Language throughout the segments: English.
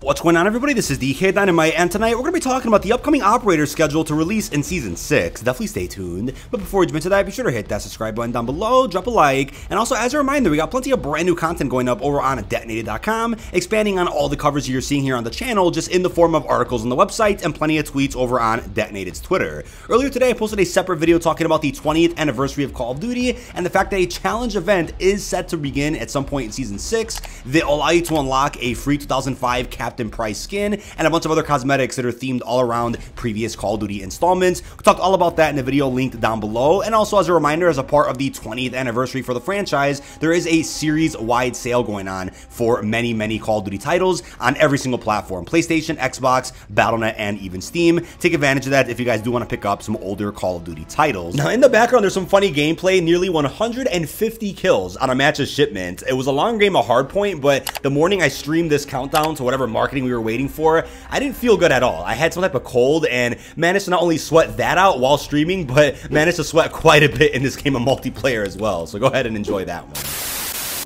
What's going on, everybody? This is dkdynamite, and tonight we're going to be talking about the upcoming operator schedule to release in Season 6. Definitely stay tuned. But before we jump into that, be sure to hit that subscribe button down below, drop a like, and also as a reminder, we got plenty of brand new content going up over on detonated.com, expanding on all the covers you're seeing here on the channel, just in the form of articles on the website and plenty of tweets over on Detonated's Twitter. Earlier today, I posted a separate video talking about the 20th anniversary of Call of Duty and the fact that a challenge event is set to begin at some point in Season 6 that will allow you to unlock a free 2005 Captain Price skin and a bunch of other cosmetics that are themed all around previous Call of Duty installments. We talked all about that in the video linked down below. And also, as a reminder, as a part of the 20th anniversary for the franchise, there is a series-wide sale going on for many Call of Duty titles on every single platform: PlayStation, Xbox, Battle.net, and even Steam. Take advantage of that if you guys do want to pick up some older Call of Duty titles. Now, in the background, there's some funny gameplay, nearly 150 kills on a match of shipment. It was a long game of Hardpoint, but the morning I streamed this countdown to whatever marketing we were waiting for, I didn't feel good at all. I had some type of cold and managed to not only sweat that out while streaming, but managed to sweat quite a bit in this game of multiplayer as well. So go ahead and enjoy that one.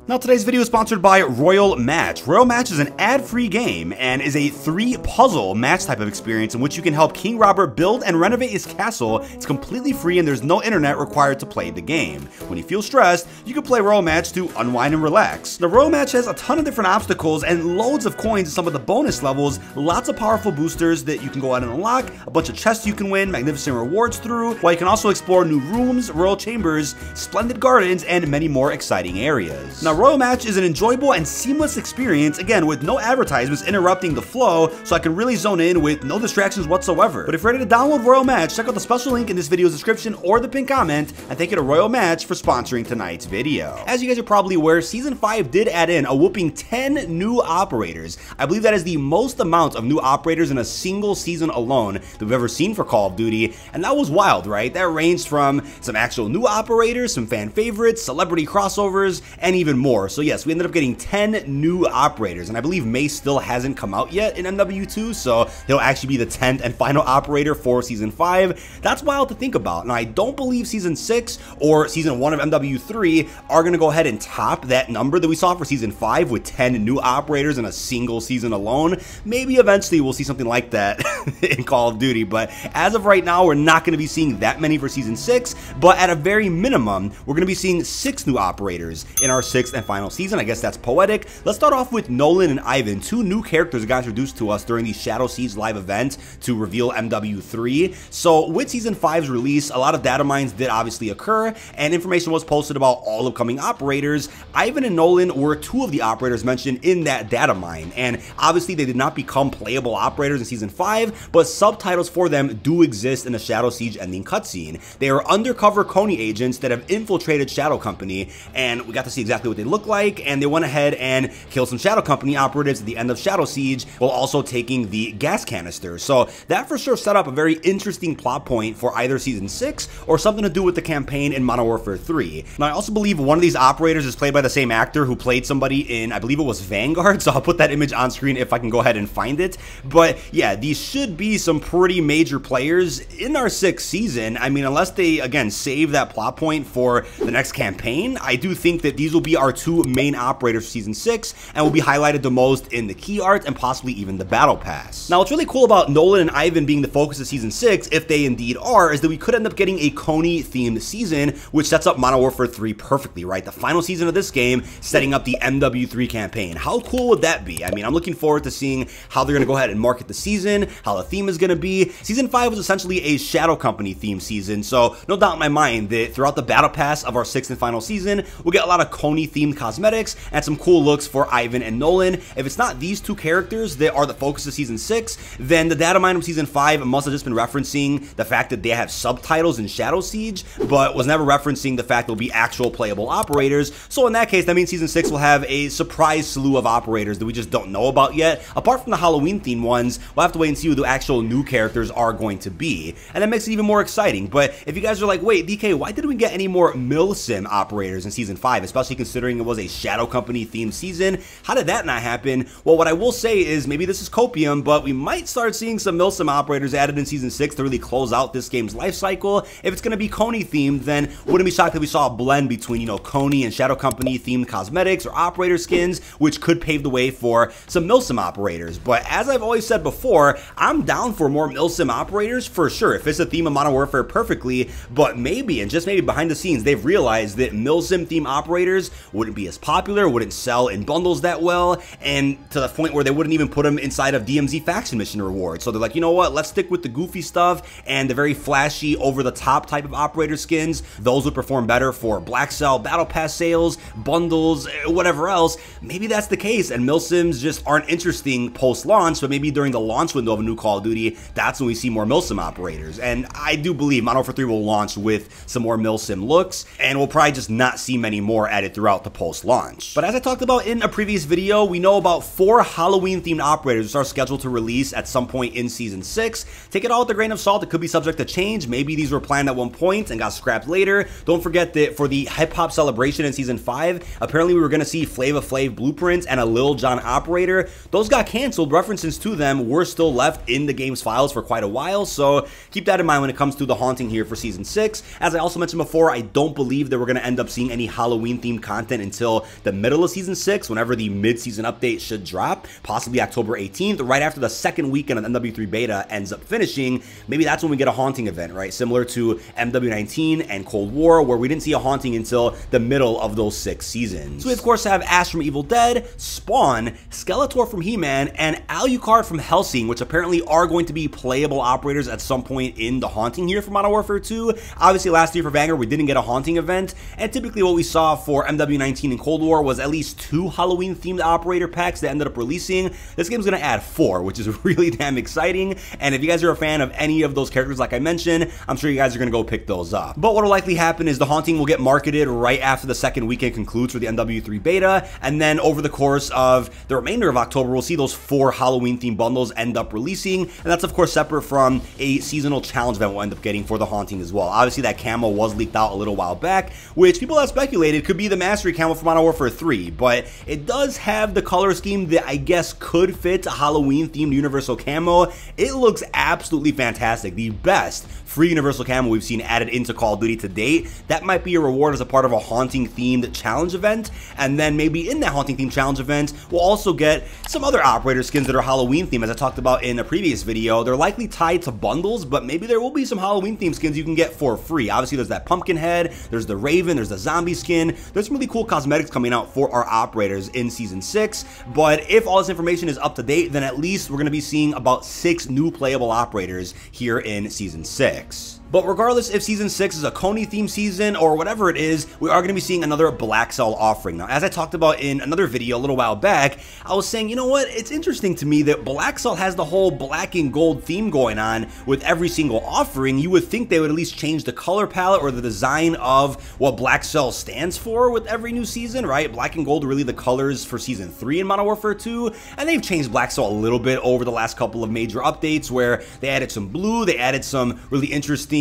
Now, today's video is sponsored by Royal Match. Royal Match is an ad-free game and is a 3-puzzle match type of experience in which you can help King Robert build and renovate his castle. It's completely free and there's no internet required to play the game. When you feel stressed, you can play Royal Match to unwind and relax. The Royal Match has a ton of different obstacles and loads of coins in some of the bonus levels, lots of powerful boosters that you can go out and unlock, a bunch of chests you can win, magnificent rewards through, while you can also explore new rooms, royal chambers, splendid gardens, and many more exciting areas. Now, Royal Match is an enjoyable and seamless experience, again, with no advertisements interrupting the flow, so I can really zone in with no distractions whatsoever. But if you're ready to download Royal Match, check out the special link in this video's description or the pinned comment, and thank you to Royal Match for sponsoring tonight's video. As you guys are probably aware, Season 5 did add in a whooping 10 new operators. I believe that is the most amount of new operators in a single season alone that we've ever seen for Call of Duty, and that was wild, right? That ranged from some actual new operators, some fan favorites, celebrity crossovers, and even more. So yes, we ended up getting 10 new operators, and I believe Mace still hasn't come out yet in MW2, so he'll actually be the 10th and final operator for Season 5. That's wild to think about. Now, I don't believe Season 6 or Season 1 of MW3 are going to go ahead and top that number that we saw for Season 5 with 10 new operators in a single season alone. Maybe eventually we'll see something like that in Call of Duty, but as of right now, we're not going to be seeing that many for Season 6, but at a very minimum, we're going to be seeing 6 new operators in our 6th and final season. I guess that's poetic. Let's start off with Nolan and Ivan, 2 new characters that got introduced to us during the Shadow Siege live event to reveal MW3. So with Season 5's release, a lot of data mines did obviously occur, and information was posted about all upcoming operators. Ivan and Nolan were 2 of the operators mentioned in that data mine, and obviously they did not become playable operators in Season 5, but subtitles for them do exist in the Shadow Siege ending cutscene. They are undercover Konni agents that have infiltrated Shadow Company, and we got to see exactly what they look like, and they went ahead and killed some Shadow Company operatives at the end of Shadow Siege while also taking the gas canister. So that for sure set up a very interesting plot point for either Season 6 or something to do with the campaign in Modern Warfare 3. Now, I also believe one of these operators is played by the same actor who played somebody in, I believe it was Vanguard, so I'll put that image on screen if I can go ahead and find it. But yeah, these should be some pretty major players in our 6th season. I mean, unless they, again, save that plot point for the next campaign, I do think that these will be our 2 main operators for Season 6 and will be highlighted the most in the key art and possibly even the Battle Pass. Now, what's really cool about Nolan and Ivan being the focus of Season 6, if they indeed are, is that we could end up getting a Konni-themed season, which sets up Modern Warfare 3 perfectly, right? The final season of this game setting up the MW3 campaign. How cool would that be? I mean, I'm looking forward to seeing how they're going to go ahead and market the season, how the theme is going to be. Season 5 was essentially a Shadow Company themed season, so no doubt in my mind that throughout the Battle Pass of our 6th and final season, we'll get a lot of Konni-themed cosmetics and some cool looks for Ivan and Nolan. If it's not these 2 characters that are the focus of Season 6, then the data mine from Season 5 must have just been referencing the fact that they have subtitles in Shadow Siege, but was never referencing the fact they'll be actual playable operators. So in that case, that means Season 6 will have a surprise slew of operators that we just don't know about yet. Apart from the Halloween-themed ones, we'll have to wait and see who the actual new characters are going to be, and that makes it even more exciting. But if you guys are like, wait, DK, why didn't we get any more milsim operators in Season 5, especially considering considering it was a Shadow Company themed season. How did that not happen? Well, what I will say is maybe this is copium, but we might start seeing some Milsim operators added in Season 6 to really close out this game's life cycle. If it's going to be Konni themed, then wouldn't be shocked if we saw a blend between, Konni and Shadow Company themed cosmetics or operator skins, which could pave the way for some Milsim operators. But as I've always said before, I'm down for more Milsim operators for sure. If it's a theme of Modern Warfare, perfectly, but maybe, and just maybe behind the scenes, they've realized that Milsim theme operators wouldn't be as popular, wouldn't sell in bundles that well, and to the point where they wouldn't even put them inside of DMZ faction mission rewards. So they're like, you know what, let's stick with the goofy stuff and the very flashy, over-the-top type of operator skins. Those would perform better for Blackcell, Battlepass sales, bundles, whatever else. Maybe that's the case, and Milsims just aren't interesting post-launch, but maybe during the launch window of a new Call of Duty, that's when we see more Milsim operators. And I do believe Modern Warfare 3 will launch with some more Milsim looks, and we'll probably just not see many more added throughout the post-launch. But as I talked about in a previous video, we know about 4 Halloween-themed operators which are scheduled to release at some point in Season 6. Take it all with a grain of salt. It could be subject to change. Maybe these were planned at one point and got scrapped later. Don't forget that for the hip-hop celebration in Season 5, apparently we were going to see Flava Flav blueprints and a Lil Jon operator. Those got canceled. References to them were still left in the game's files for quite a while, so keep that in mind when it comes to the haunting here for Season 6. As I also mentioned before, I don't believe that we're going to end up seeing any Halloween-themed content until the middle of Season 6, whenever the mid-season update should drop, possibly October 18th, right after the second weekend of MW3 beta ends up finishing. Maybe that's when we get a haunting event, right? Similar to MW19 and Cold War, where we didn't see a haunting until the middle of those 6 seasons. So we, of course, have Ash from Evil Dead, Spawn, Skeletor from He-Man, and Alucard from Hellsing, which apparently are going to be playable operators at some point in the haunting here for Modern Warfare 2. Obviously, last year for Vanguard, we didn't get a haunting event, and typically what we saw for MW19 and Cold War was at least 2 Halloween-themed operator packs that ended up releasing. This game's going to add 4, which is really damn exciting, and if you guys are a fan of any of those characters like I mentioned, I'm sure you guys are going to go pick those up. But what will likely happen is the haunting will get marketed right after the second weekend concludes for the MW3 beta, and then over the course of the remainder of October, we'll see those 4 Halloween-themed bundles end up releasing, and that's of course separate from a seasonal challenge event we'll end up getting for the haunting as well. Obviously, that camo was leaked out a little while back, which people have speculated could be the Mastery camo for Modern Warfare 3, but it does have the color scheme that I guess could fit a Halloween-themed universal camo. It looks absolutely fantastic. The best free universal camo we've seen added into Call of Duty to date. That might be a reward as a part of a haunting-themed challenge event, and then maybe in that haunting-themed challenge event, we'll also get some other operator skins that are Halloween-themed, as I talked about in a previous video. They're likely tied to bundles, but maybe there will be some Halloween-themed skins you can get for free. Obviously, there's that pumpkin head, there's the Raven, there's the zombie skin. There's some really cool cosmetics coming out for our operators in Season 6, but if all this information is up to date, then at least we're going to be seeing about 6 new playable operators here in Season 6. But regardless if Season 6 is a Konni themed season or whatever it is, we are going to be seeing another Blackcell offering. Now, as I talked about in another video a little while back, I was saying, you know what, it's interesting to me that Blackcell has the whole black and gold theme going on with every single offering. You would think they would at least change the color palette or the design of what Blackcell stands for with every new season, right? Black and gold are really the colors for Season 3 in Modern Warfare 2, and they've changed Blackcell a little bit over the last couple of major updates where they added some blue, they added some really interesting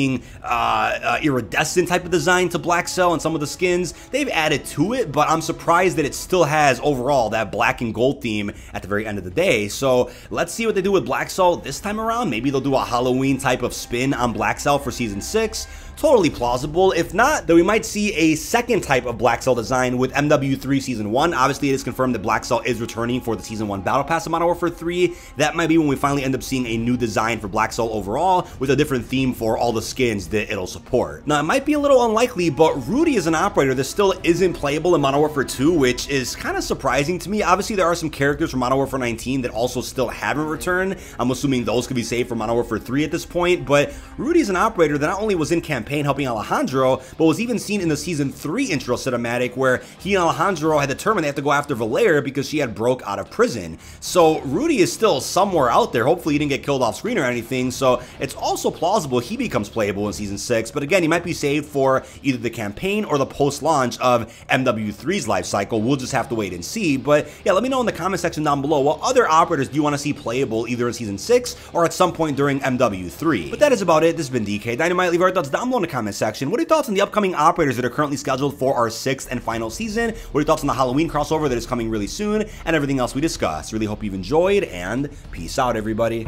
iridescent type of design to Blackcell and some of the skins. They've added to it, but I'm surprised that it still has overall that black and gold theme at the very end of the day. So let's see what they do with Blackcell this time around. Maybe they'll do a Halloween type of spin on Blackcell for Season 6. Totally plausible. If not, then we might see a second type of Blackcell design with MW3 Season 1. Obviously, it is confirmed that Blackcell is returning for the Season 1 Battle Pass of Modern Warfare 3. That might be when we finally end up seeing a new design for Blackcell overall, with a different theme for all the skins that it'll support. Now, it might be a little unlikely, but Rudy is an operator that still isn't playable in Modern Warfare 2, which is kind of surprising to me. Obviously, there are some characters from Modern Warfare 19 that also still haven't returned. I'm assuming those could be saved for Modern Warfare 3 at this point, but Rudy is an operator that not only was in campaign helping Alejandro, but was even seen in the Season 3 intro cinematic where he and Alejandro had determined they have to go after Valere because she had broke out of prison. So Rudy is still somewhere out there. Hopefully he didn't get killed off screen or anything, so it's also plausible he becomes playable in Season 6, but again, he might be saved for either the campaign or the post-launch of MW3's life cycle. We'll just have to wait and see, but yeah, let me know in the comment section down below what other operators do you want to see playable either in Season 6 or at some point during MW3. But that is about it. This has been dkdynamite. Leave your thoughts down below. below in the comment section. What are your thoughts on the upcoming operators that are currently scheduled for our 6th and final season? What are your thoughts on the Halloween crossover that is coming really soon, and everything else we discussed? Really hope you've enjoyed, and peace out, everybody.